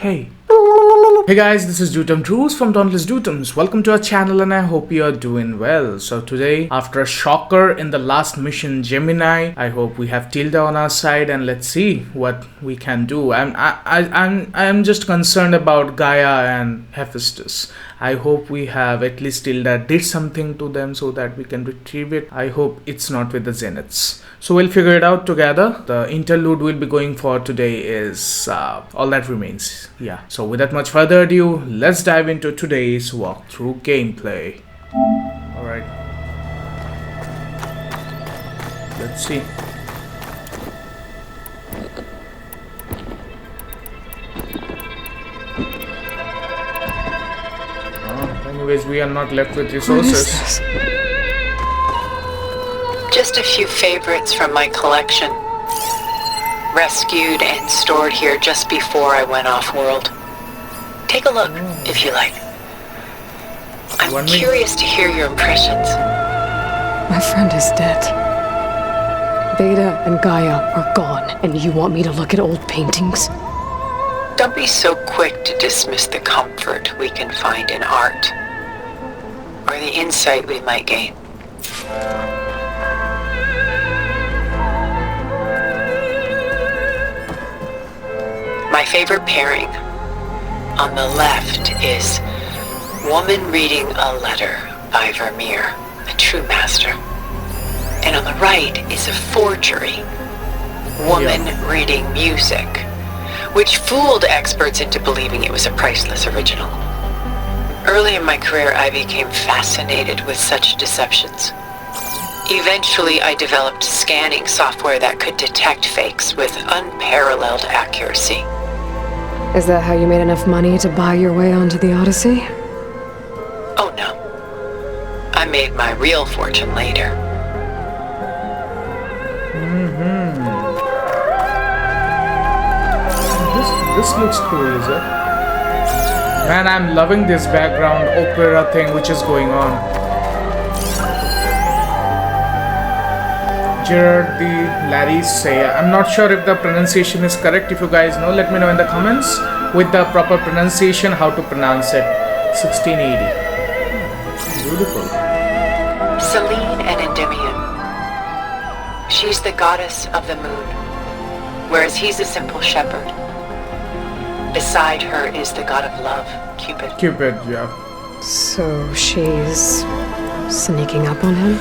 Hey. Hey guys, this is Dutum Drews from Dauntless Dutums. Welcome to our channel and I hope you are doing well. So today, after a shocker in the last mission Gemini, I hope we have TILDA on our side and let's see what we can do. I'm just concerned about GAIA and Hephaestus. I hope we have at least TILDA did something to them so that we can retrieve it. I hope it's not with the Zeniths. So we'll figure it out together. The interlude we'll be going for today is All That Remains. Yeah. So without much further ado, let's dive into today's walkthrough gameplay. Alright. Let's see. Anyways, we are not left with resources. Just a few favorites from my collection. Rescued and stored here just before I went off-world. Take a look, if you like. I'm curious to hear your impressions. My friend is dead. Beta and Gaia are gone, and you want me to look at old paintings? Don't be so quick to dismiss the comfort we can find in art, or the insight we might gain. My favorite pairing on the left is Woman Reading a Letter by Vermeer, a true master. And on the right is a forgery, Woman Reading Music, which fooled experts into believing it was a priceless original. Early in my career, I became fascinated with such deceptions. Eventually, I developed scanning software that could detect fakes with unparalleled accuracy. Is that how you made enough money to buy your way onto the Odyssey? Oh no. I made my real fortune later. This looks cool, is it? Man, I'm loving this background opera thing which is going on. Gerard the Larry say, I'm not sure if the pronunciation is correct. If you guys know, let me know in the comments with the proper pronunciation, how to pronounce it. 1680. Beautiful. Selene and Endymion. She's the goddess of the moon, whereas he's a simple shepherd. Beside her is the god of love, Cupid. Cupid, yeah. So she's sneaking up on him?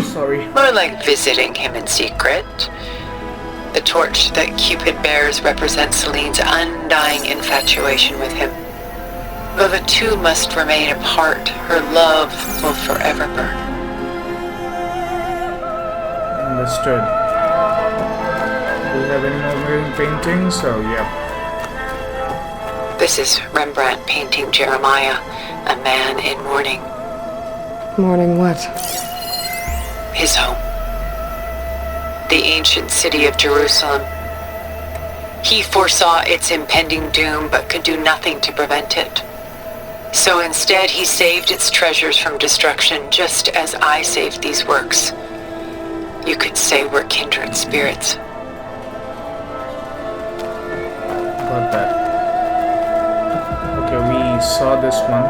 Sorry. More like visiting him in secret. The torch that Cupid bears represents Selene's undying infatuation with him. Though the two must remain apart, her love will forever burn. Understood. Do we have any more moving paintings? So, yeah. This is Rembrandt painting Jeremiah, a man in mourning. Mourning what? His home. The ancient city of Jerusalem. He foresaw its impending doom but could do nothing to prevent it. So instead he saved its treasures from destruction just as I saved these works. You could say we're kindred spirits. Got that. Okay, we saw this one.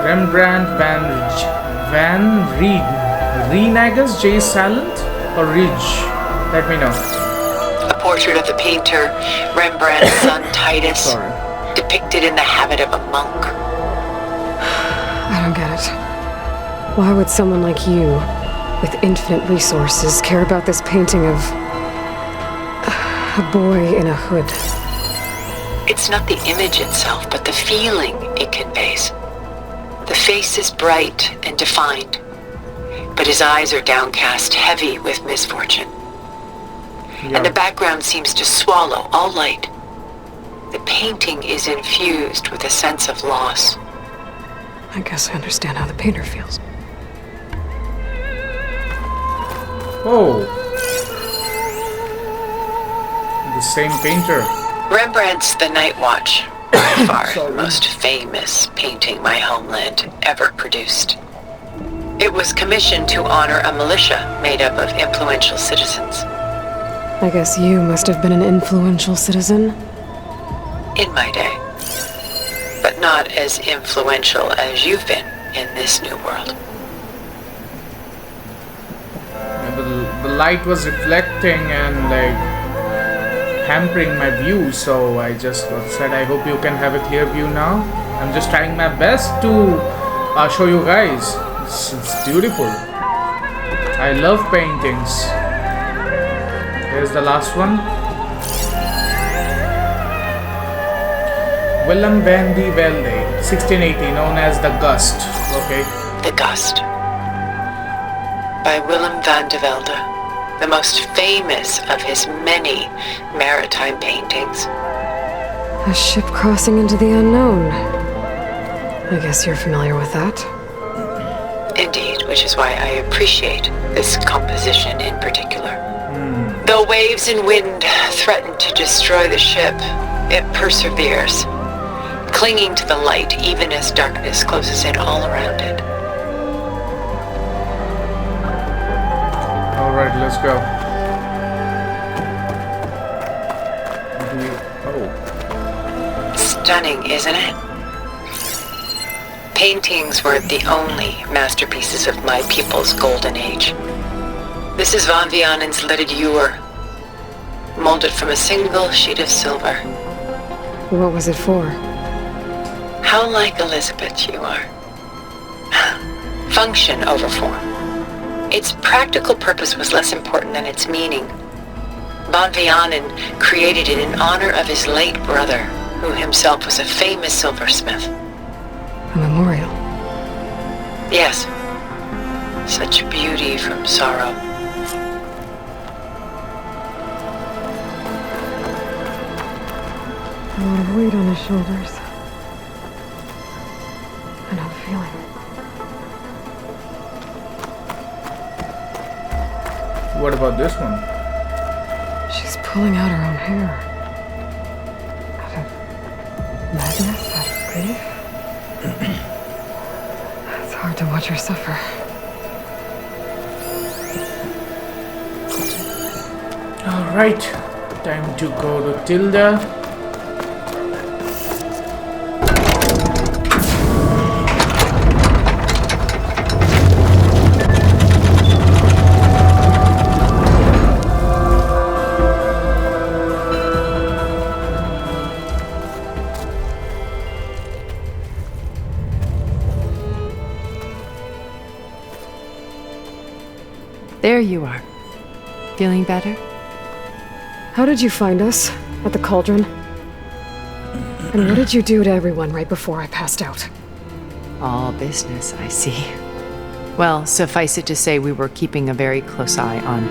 Rembrandt Van Reenagus, J silent or Ridge? Let me know. A portrait of the painter, Rembrandt's son Titus, depicted in the habit of a monk. I don't get it. Why would someone like you, with infinite resources, care about this painting of a boy in a hood? It's not the image itself, but the feeling it conveys. The face is bright and defined, but his eyes are downcast, heavy with misfortune. And the background seems to swallow all light. The painting is infused with a sense of loss. I guess I understand how the painter feels. Oh. The same painter. Rembrandt's The Night Watch, by far the most famous painting my homeland ever produced. It was commissioned to honor a militia made up of influential citizens. I guess you must have been an influential citizen. In my day. But not as influential as you've been in this new world. The light was reflecting and like hampering my view, so I just said I hope you can have a clear view now. I'm just trying my best to show you guys. It's beautiful. I love paintings. Here's the last one. Willem van de Velde, 1680, known as the Gust. Okay. The Gust. By Willem van de Velde, the most famous of his many maritime paintings. A ship crossing into the unknown. I guess you're familiar with that. Indeed, which is why I appreciate this composition in particular. Though waves and wind threaten to destroy the ship, it perseveres, clinging to the light even as darkness closes in all around it. Alright, let's go. Oh. Stunning, isn't it? Paintings were the only masterpieces of my people's golden age. This is Van Vianen's leaded ewer, molded from a single sheet of silver. What was it for? How like Elizabeth you are. Function over form. Its practical purpose was less important than its meaning. Van Vianen created it in honor of his late brother, who himself was a famous silversmith. A memorial. Yes. Such beauty from sorrow. A lot of weight on his shoulders. I know the feeling. What about this one? She's pulling out her own hair. Out of madness, out of grief. It's hard to watch her suffer. Alright, time to go to Tilda. There you are. Feeling better? How did you find us? At the cauldron? And what did you do to everyone right before I passed out? All business, I see. Well, suffice it to say we were keeping a very close eye on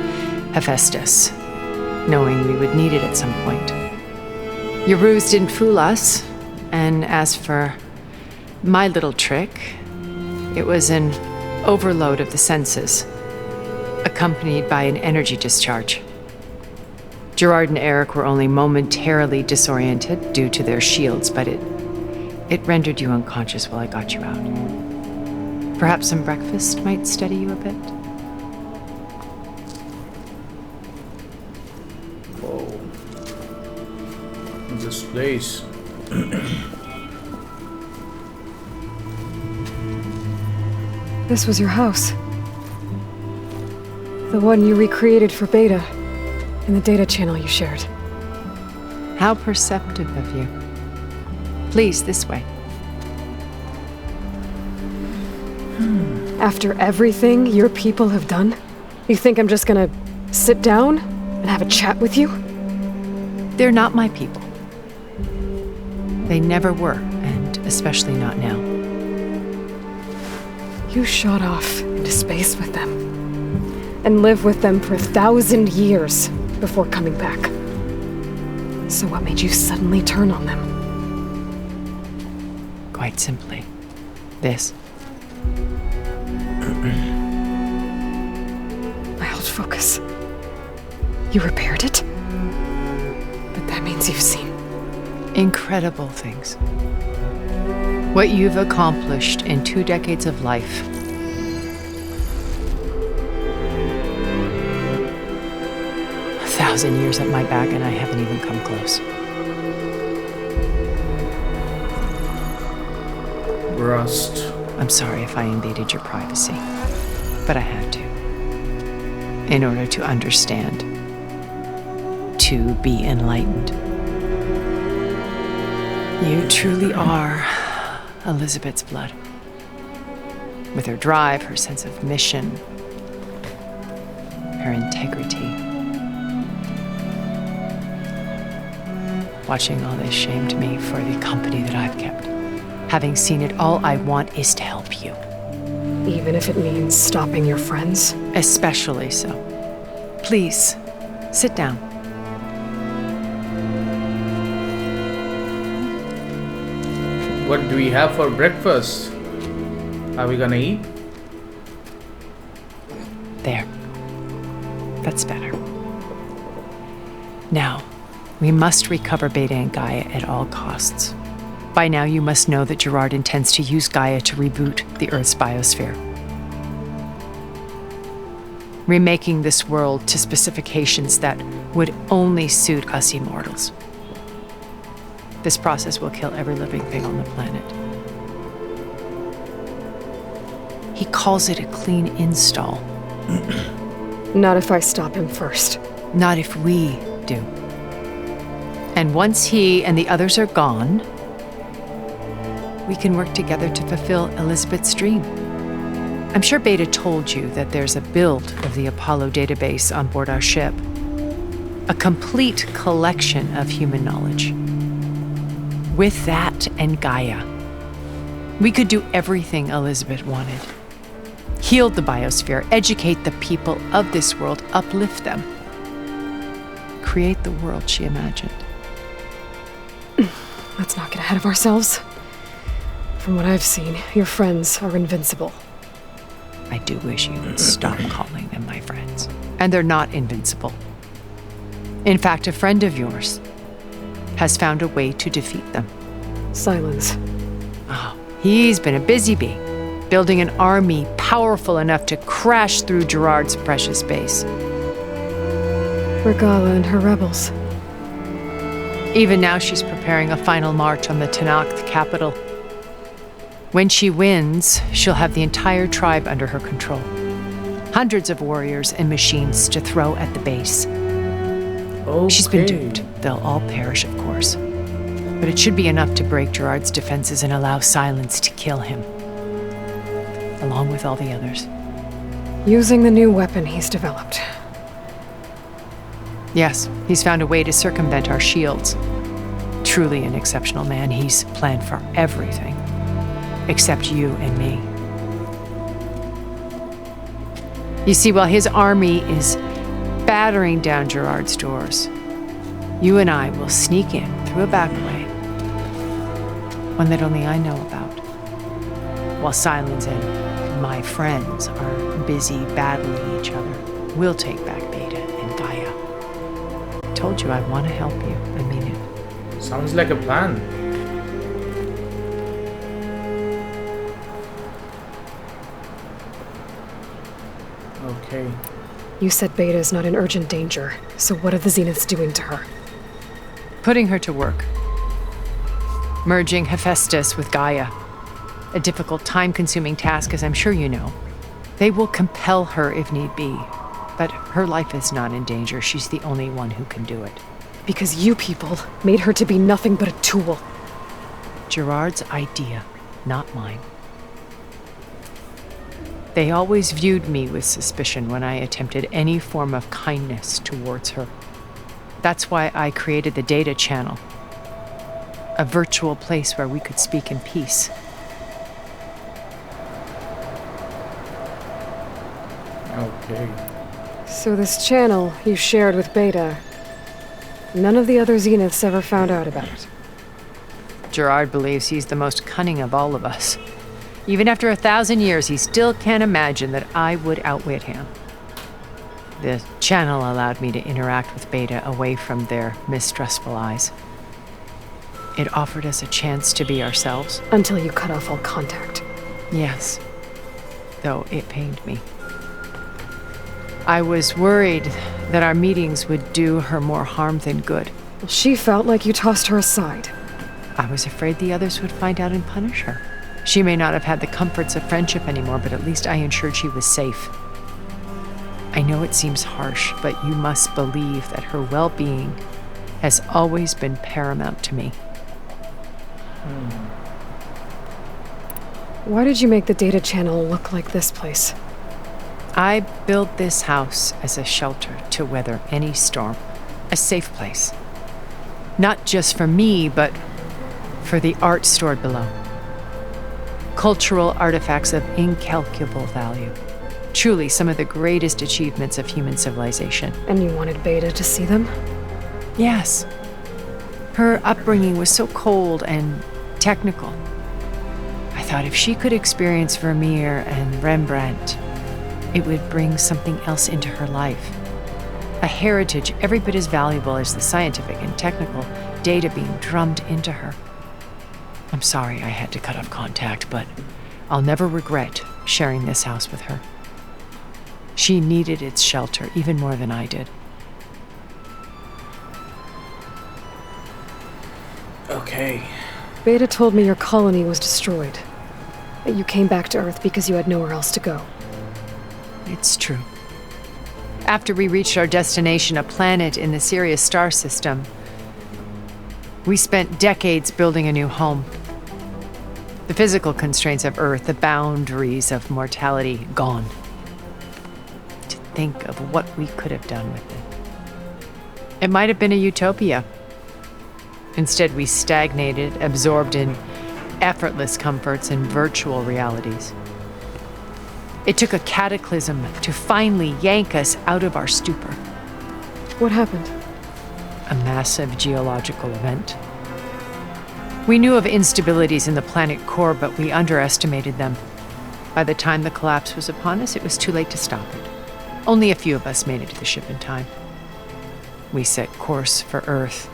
Hephaestus, knowing we would need it at some point. Your ruse didn't fool us, and as for my little trick, it was an overload of the senses, accompanied by an energy discharge. Gerard and Eric were only momentarily disoriented due to their shields, but it rendered you unconscious while I got you out. Perhaps some breakfast might steady you a bit? Whoa. This place. This was your house. The one you recreated for Beta, in the data channel you shared. How perceptive of you. Please, this way. After everything your people have done, you think I'm just gonna sit down and have a chat with you? They're not my people. They never were, and especially not now. You shot off into space with them, and lived with them for 1,000 years before coming back. So what made you suddenly turn on them? Quite simply, this. My old focus. You repaired it? But that means you've seen Incredible things. What you've accomplished in 2 decades of life 1,000 years at my back and I haven't even come close. Rust. I'm sorry if I invaded your privacy, but I had to. In order to understand. To be enlightened. You truly are Elisabeth's blood. With her drive, her sense of mission, her integrity. Watching all this shamed me for the company that I've kept. Having seen it, all I want is to help you. Even if it means stopping your friends? Especially so. Please, sit down. What do we have for breakfast? Are we gonna eat? There. That's better. Now, we must recover Beta and Gaia at all costs. By now, you must know that Gerard intends to use Gaia to reboot the Earth's biosphere. Remaking this world to specifications that would only suit us immortals. This process will kill every living thing on the planet. He calls it a clean install. Not if I stop him first. Not if we do. And once he and the others are gone, we can work together to fulfill Elisabeth's dream. I'm sure Beta told you that there's a build of the Apollo database on board our ship. A complete collection of human knowledge. With that and Gaia, we could do everything Elisabeth wanted. Heal the biosphere, educate the people of this world, uplift them. Create the world she imagined. Let's not get ahead of ourselves. From what I've seen, your friends are invincible. I do wish you would stop calling them my friends. And they're not invincible. In fact, a friend of yours has found a way to defeat them. Silence. Oh, he's been a busy bee, building an army powerful enough to crash through Gerard's precious base. Regala and her rebels. Even now, she's preparing a final march on the Tenakth capital. When she wins, she'll have the entire tribe under her control. Hundreds of warriors and machines to throw at the base. Okay. She's been duped. They'll all perish, of course. But it should be enough to break Gerard's defenses and allow Silence to kill him. Along with all the others. Using the new weapon he's developed. Yes, he's found a way to circumvent our shields. Truly an exceptional man. He's planned for everything. Except you and me. You see, while his army is battering down Gerard's doors, you and I will sneak in through a back way. One that only I know about. While Silence and my friends are busy battling each other, we'll take back Beta and Gaia. I told you I want to help you. I mean it. Sounds like a plan. Okay. You said Beta is not in urgent danger, so what are the Zeniths doing to her? Putting her to work. Merging Hephaestus with Gaia. A difficult, time-consuming task, as I'm sure you know. They will compel her if need be. But her life is not in danger. She's the only one who can do it. Because you people made her to be nothing but a tool. Gerard's idea, not mine. They always viewed me with suspicion when I attempted any form of kindness towards her. That's why I created the data channel. A virtual place where we could speak in peace. Okay. So this channel you shared with Beta, none of the other Zeniths ever found out about it. Gerard believes he's the most cunning of all of us. Even after 1,000 years, he still can't imagine that I would outwit him. The channel allowed me to interact with Beta away from their mistrustful eyes. It offered us a chance to be ourselves. Until you cut off all contact. Yes, though it pained me. I was worried that our meetings would do her more harm than good. Well, she felt like you tossed her aside. I was afraid the others would find out and punish her. She may not have had the comforts of friendship anymore, but at least I ensured she was safe. I know it seems harsh, but you must believe that her well-being has always been paramount to me. Why did you make the data channel look like this place? I built this house as a shelter to weather any storm, a safe place. Not just for me, but for the art stored below. Cultural artifacts of incalculable value. Truly some of the greatest achievements of human civilization. And you wanted Beta to see them? Yes. Her upbringing was so cold and technical. I thought if she could experience Vermeer and Rembrandt, it would bring something else into her life. A heritage every bit as valuable as the scientific and technical data being drummed into her. I'm sorry I had to cut off contact, but I'll never regret sharing this house with her. She needed its shelter even more than I did. Okay. Beta told me your colony was destroyed. That you came back to Earth because you had nowhere else to go. It's true. After we reached our destination, a planet in the Sirius star system, we spent decades building a new home. The physical constraints of Earth, the boundaries of mortality, gone. To think of what we could have done with it. It might have been a utopia. Instead, we stagnated, absorbed in effortless comforts and virtual realities. It took a cataclysm to finally yank us out of our stupor. What happened? A massive geological event. We knew of instabilities in the planet core, but we underestimated them. By the time the collapse was upon us, it was too late to stop it. Only a few of us made it to the ship in time. We set course for Earth,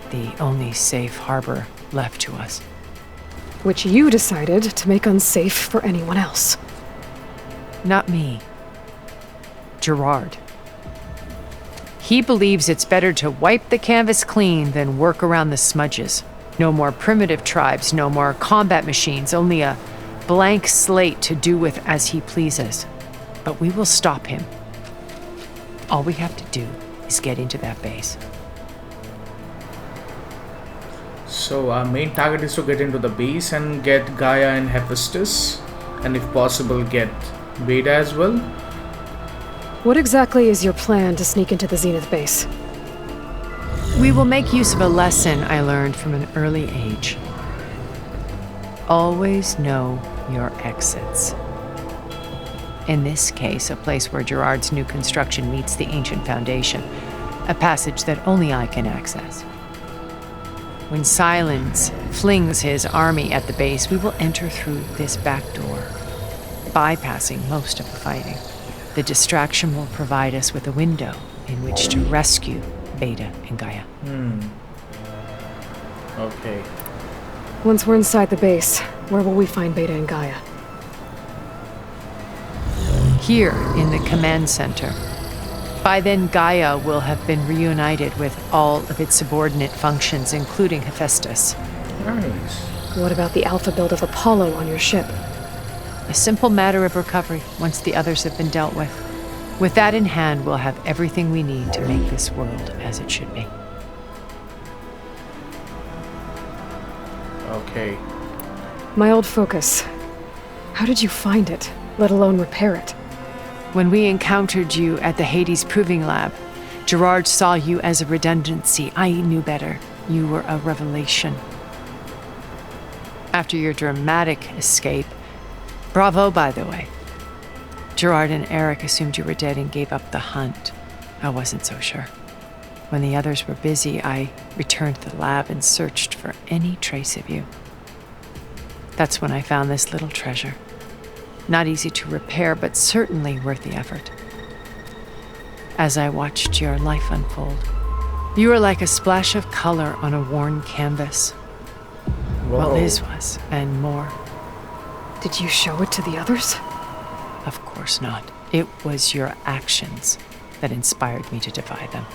the only safe harbor left to us. Which you decided to make unsafe for anyone else. Not me. Gerard. He believes it's better to wipe the canvas clean than work around the smudges. No more primitive tribes, no more combat machines, only a blank slate to do with as he pleases. But we will stop him. All we have to do is get into that base. So our main target is to get into the base and get Gaia and Hephaestus, and if possible get Beta as well. What exactly is your plan to sneak into the Zenith base? We will make use of a lesson I learned from an early age. Always know your exits. In this case, a place where Gerard's new construction meets the ancient foundation, a passage that only I can access. When Silence flings his army at the base, we will enter through this back door, bypassing most of the fighting. The distraction will provide us with a window in which to rescue Beta and Gaia. Okay. Once we're inside the base, where will we find Beta and Gaia? Here in the command center. By then, Gaia will have been reunited with all of its subordinate functions, including Hephaestus. Nice. What about the alpha build of Apollo on your ship? A simple matter of recovery once the others have been dealt with. With that in hand, we'll have everything we need to make this world as it should be. Okay. My old focus. How did you find it, let alone repair it? When we encountered you at the Hades Proving Lab, Gerard saw you as a redundancy. I knew better. You were a revelation. After your dramatic escape, bravo, by the way. Gerard and Eric assumed you were dead and gave up the hunt. I wasn't so sure. When the others were busy, I returned to the lab and searched for any trace of you. That's when I found this little treasure. Not easy to repair, but certainly worth the effort. As I watched your life unfold, you were like a splash of color on a worn canvas. Whoa. Well, Liz was, and more. Did you show it to the others? Of course not. It was your actions that inspired me to defy them.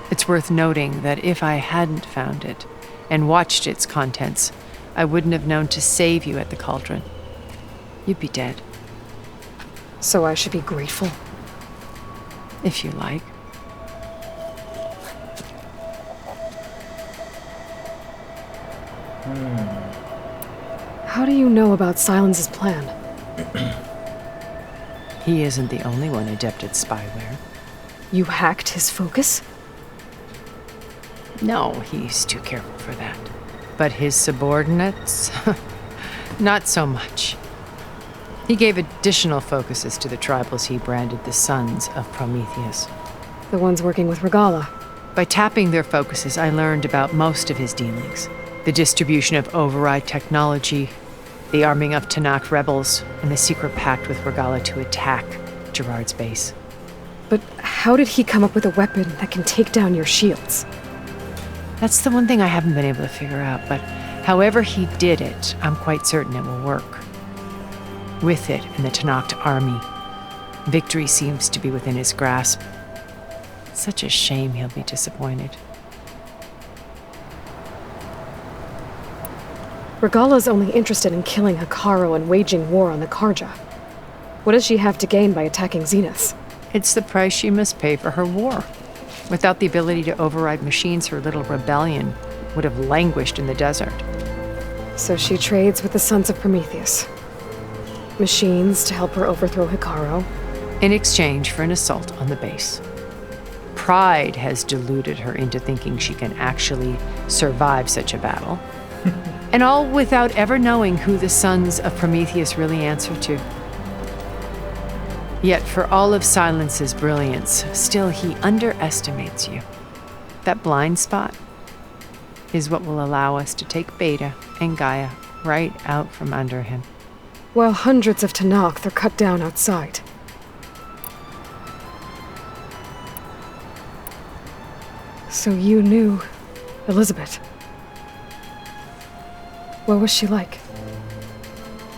It's worth noting that if I hadn't found it and watched its contents, I wouldn't have known to save you at the cauldron. You'd be dead. So I should be grateful? If you like. How do you know about Silence's plan? He isn't the only one adept at spyware. You hacked his focus? No, he's too careful for that. But his subordinates? Not so much. He gave additional focuses to the tribals he branded the Sons of Prometheus. The ones working with Regala. By tapping their focuses, I learned about most of his dealings. The distribution of override technology, the arming of Tanakh rebels, and the secret pact with Regala to attack Gerard's base. But how did he come up with a weapon that can take down your shields? That's the one thing I haven't been able to figure out, but however he did it, I'm quite certain it will work. With it and the Tanakh army, victory seems to be within his grasp. Such a shame he'll be disappointed. Regala's only interested in killing Hekarro and waging war on the Karja. What does she have to gain by attacking Zenith? It's the price she must pay for her war. Without the ability to override machines, her little rebellion would have languished in the desert. So she trades with the Sons of Prometheus. Machines to help her overthrow Hekarro. In exchange for an assault on the base. Pride has deluded her into thinking she can actually survive such a battle. And all without ever knowing who the Sons of Prometheus really answer to. Yet for all of Silence's brilliance, still he underestimates you. That blind spot is what will allow us to take Beta and Gaia right out from under him. While hundreds of Tanakh are cut down outside. So you knew Elizabeth. What was she like?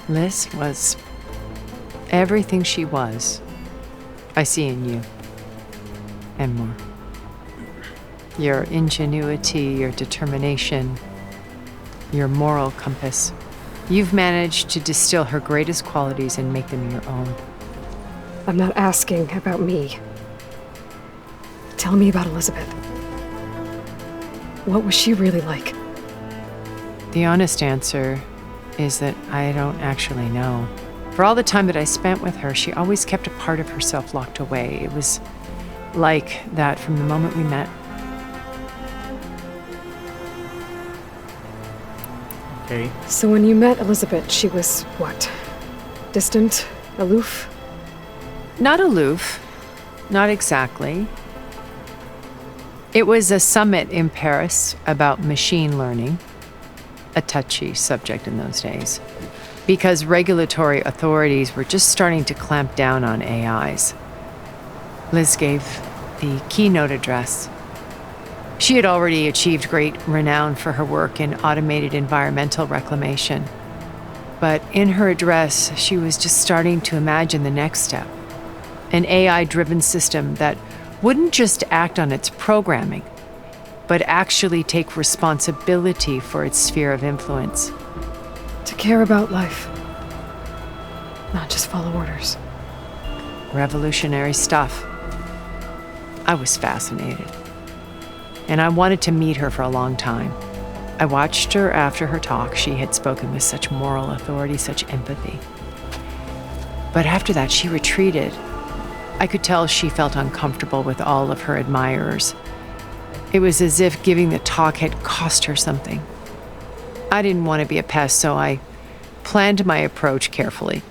Liz was everything she was. I see in you. And more. Your ingenuity, your determination, your moral compass. You've managed to distill her greatest qualities and make them your own. I'm not asking about me. Tell me about Elizabeth. What was she really like? The honest answer is that I don't actually know. For all the time that I spent with her, she always kept a part of herself locked away. It was like that from the moment we met. Okay. So when you met Elizabeth, she was what? Distant? Aloof? Not aloof. Not exactly. It was a summit in Paris about machine learning. A touchy subject in those days. Because regulatory authorities were just starting to clamp down on AIs. Liz gave the keynote address. She had already achieved great renown for her work in automated environmental reclamation. But in her address, she was just starting to imagine the next step. An AI-driven system that wouldn't just act on its programming, but actually take responsibility for its sphere of influence. To care about life. Not just follow orders. Revolutionary stuff. I was fascinated. And I wanted to meet her for a long time. I watched her after her talk. She had spoken with such moral authority, such empathy. But after that, she retreated. I could tell she felt uncomfortable with all of her admirers. It was as if giving the talk had cost her something. I didn't want to be a pest, so I planned my approach carefully.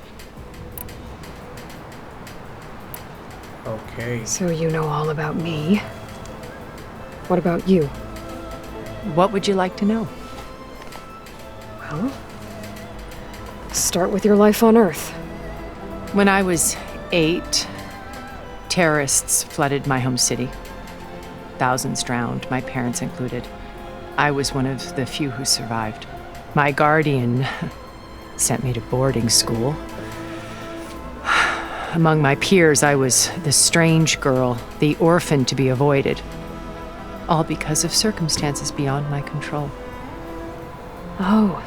Okay. So you know all about me. What about you? What would you like to know? Well, start with your life on Earth. When I was 8, terrorists flooded my home city. Thousands drowned, my parents included. I was one of the few who survived. My guardian sent me to boarding school. Among my peers, I was the strange girl, the orphan to be avoided. All because of circumstances beyond my control. Oh.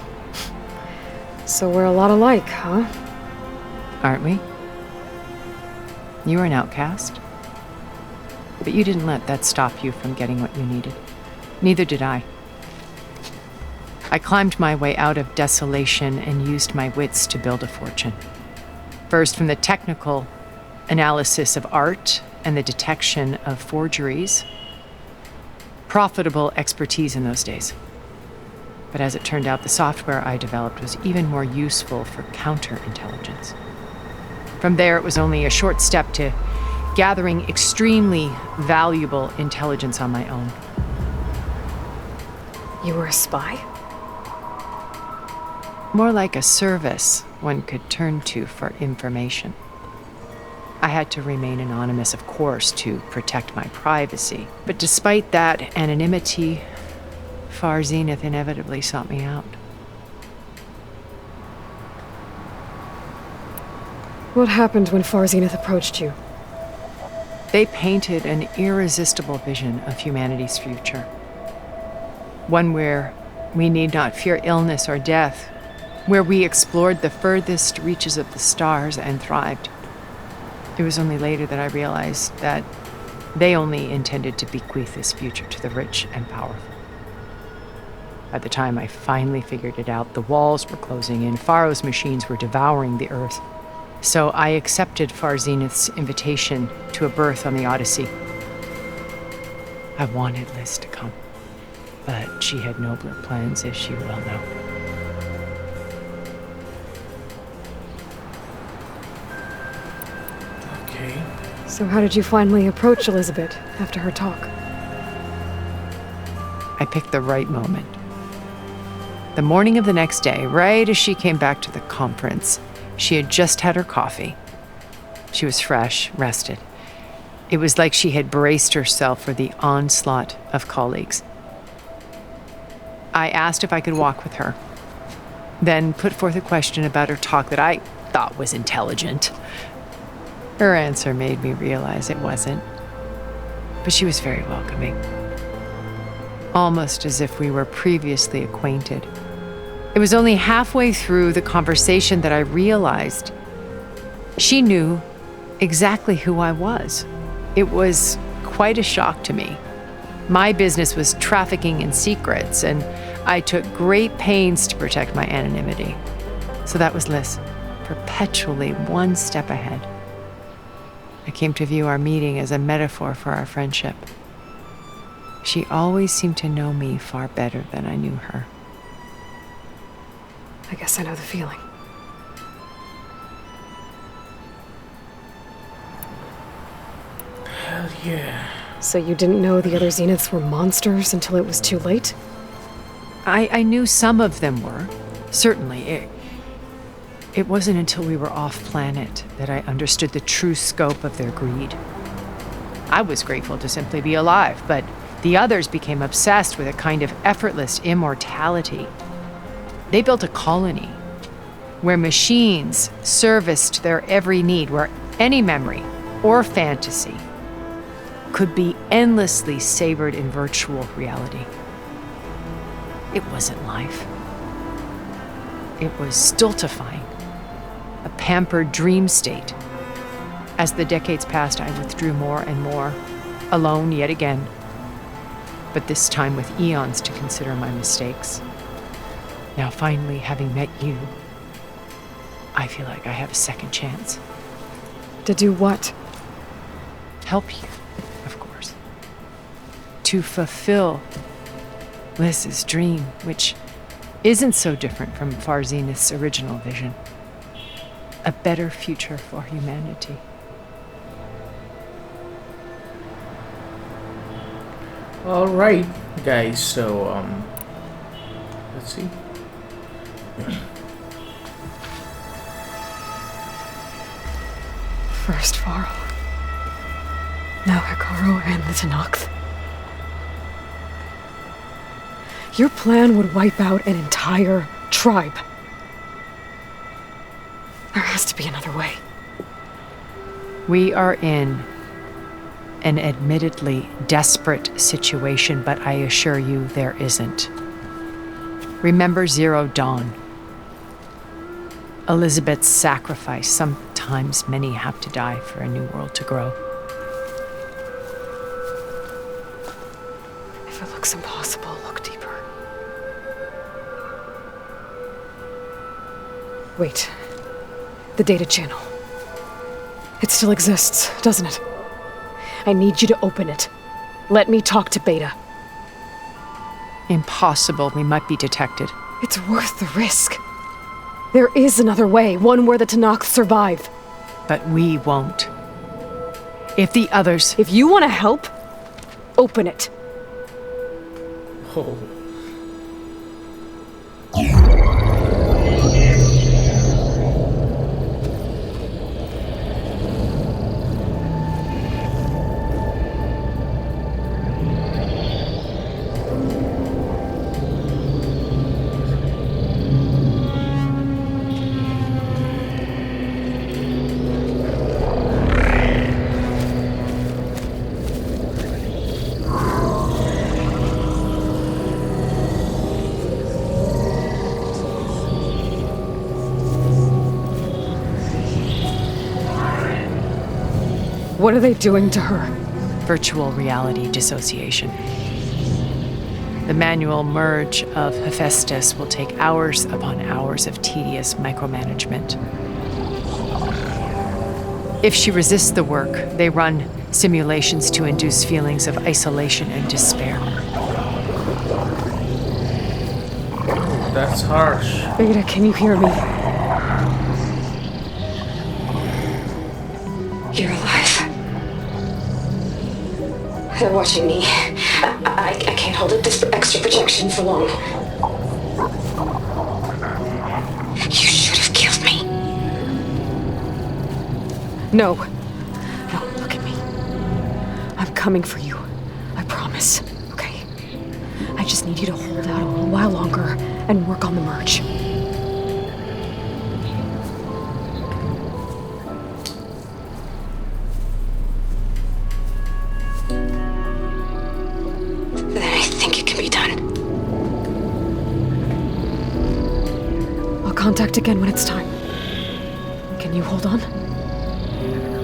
So we're a lot alike, huh? Aren't we? You were an outcast. But you didn't let that stop you from getting what you needed. Neither did I. I climbed my way out of desolation and used my wits to build a fortune. First from the technical analysis of art and the detection of forgeries. Profitable expertise in those days. But as it turned out, the software I developed was even more useful for counterintelligence. From there, it was only a short step to gathering extremely valuable intelligence on my own. You were a spy? More like a service one could turn to for information. I had to remain anonymous, of course, to protect my privacy. But despite that anonymity, Far Zenith inevitably sought me out. What happened when Far Zenith approached you? They painted an irresistible vision of humanity's future. One where we need not fear illness or death, where we explored the furthest reaches of the stars and thrived. It was only later that I realized that they only intended to bequeath this future to the rich and powerful. By the time I finally figured it out, the walls were closing in, Pharaoh's machines were devouring the earth. So I accepted Far Zenith's invitation to a berth on the Odyssey. I wanted Liz to come, but she had nobler plans, as you well know. Okay. So how did you finally approach Elizabeth after her talk? I picked the right moment. The morning of the next day, right as she came back to the conference, she had just had her coffee. She was fresh, rested. It was like she had braced herself for the onslaught of colleagues. I asked if I could walk with her, then put forth a question about her talk that I thought was intelligent. Her answer made me realize it wasn't, but she was very welcoming. Almost as if we were previously acquainted. It was only halfway through the conversation that I realized she knew exactly who I was. It was quite a shock to me. My business was trafficking in secrets, and I took great pains to protect my anonymity. So that was Liz, perpetually one step ahead. I came to view our meeting as a metaphor for our friendship. She always seemed to know me far better than I knew her. I guess I know the feeling. Hell yeah. So you didn't know the other Zeniths were monsters until it was too late? I knew some of them were. Certainly. It wasn't until we were off-planet that I understood the true scope of their greed. I was grateful to simply be alive, but the others became obsessed with a kind of effortless immortality. They built a colony where machines serviced their every need, where any memory or fantasy could be endlessly savored in virtual reality. It wasn't life. It was stultifying, a pampered dream state. As the decades passed, I withdrew more and more, alone yet again, but this time with eons to consider my mistakes. Now finally, having met you, I feel like I have a second chance. To do what? Help you, of course. To fulfill Liz's dream, which isn't so different from Far Zenith's original vision. A better future for humanity. All right, guys. So let's see. First Pharaoh. Now Hikaru and the Tenakth. Your plan would wipe out an entire tribe. There has to be another way. We are in an admittedly desperate situation, but I assure you there isn't. Remember Zero Dawn. Elizabeth's sacrifice. Sometimes many have to die for a new world to grow. If it looks impossible, look deeper. Wait. The data channel. It still exists, doesn't it? I need you to open it. Let me talk to Beta. Impossible. We might be detected. It's worth the risk. There is another way, one where the Tanakh survive. But we won't. If the others... If you want to help, open it. Oh. What are they doing to her? Virtual reality dissociation. The manual merge of Hephaestus will take hours upon hours of tedious micromanagement. If she resists the work, they run simulations to induce feelings of isolation and despair. That's harsh. Beta, can you hear me? You're alive. They're watching me. I can't hold up this extra projection for long. You should have killed me. No. No, look at me. I'm coming for you. I promise. Okay? I just need you to hold out a little while longer and work on the merge. Contact again when it's time. Can you hold on?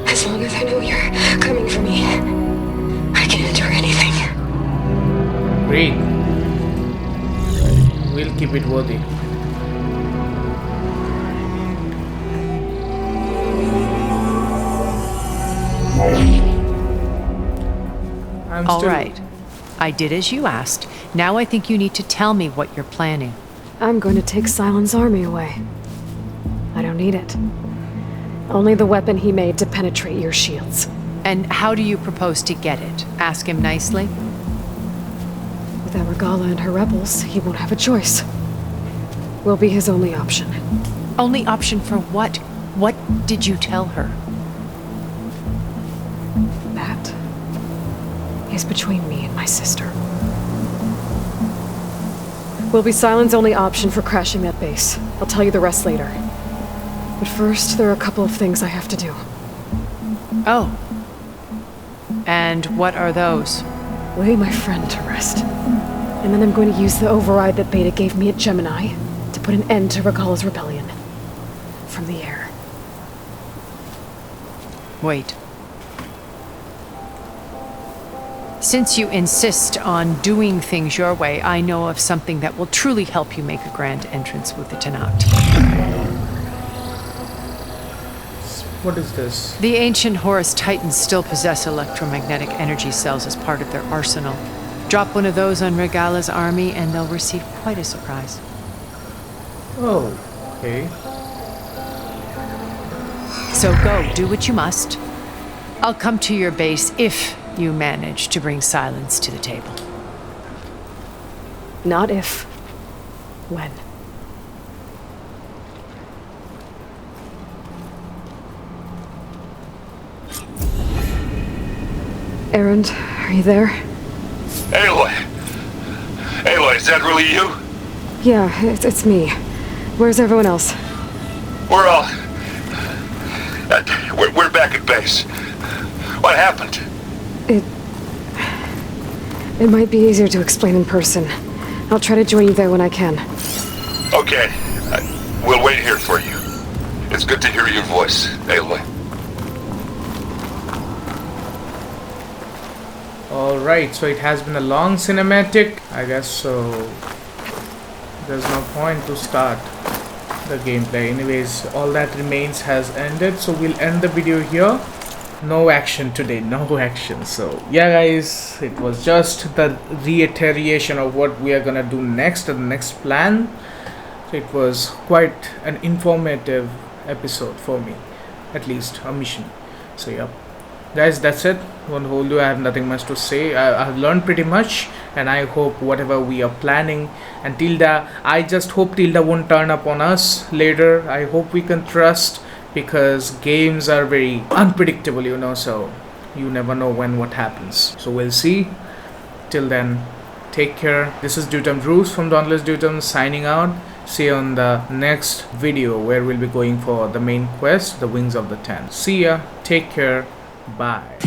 As long as I know you're coming for me, I can endure anything. Great. We'll keep it worthy. All right. I did as you asked. Now I think you need to tell me what you're planning. I'm going to take Silent's army away. I don't need it. Only the weapon he made to penetrate your shields. And how do you propose to get it? Ask him nicely? Without Regala and her rebels, he won't have a choice. We'll be his only option. Only option for what? What did you tell her? That is between me and my sister. Will be Silent's only option for crashing that base. I'll tell you the rest later. But first, there are a couple of things I have to do. Oh. And what are those? Lay my friend to rest. And then I'm going to use the override that Beta gave me at Gemini to put an end to Regala's rebellion. From the air. Wait. Since you insist on doing things your way, I know of something that will truly help you make a grand entrance with the Tanakh. What is this? The ancient Horus Titans still possess electromagnetic energy cells as part of their arsenal. Drop one of those on Regala's army and they'll receive quite a surprise. Oh, okay. So go, do what you must. I'll come to your base if you manage to bring Silence to the table. Not if. When. Erend, are you there? Aloy! Aloy, is that really you? Yeah, it's me. Where's everyone else? We're all... we're back at base. What happened? It might be easier to explain in person. I'll try to join you there when I can. Okay. We'll wait here for you. It's good to hear your voice, Aloy. Alright, so it has been a long cinematic. I guess so. There's no point to start the gameplay. Anyways, all that remains has ended. So we'll end the video here. No action today, no action. So yeah guys, it was just the reiteration of what we are gonna do next, the next plan. So it was quite an informative episode for me, at least a mission. So yeah guys, that's it. Won't hold you, I have nothing much to say. I've learned pretty much, and I hope whatever we are planning, and TILDA, I just hope TILDA won't turn up on us later. I hope we can trust, because games are very unpredictable, you know, so you never know when what happens. So we'll see. Till then, take care. This is Dutum Drews from Dauntless Dutum signing out. See you on the next video where we'll be going for the main quest, the Wings of the Ten. See ya, take care, bye.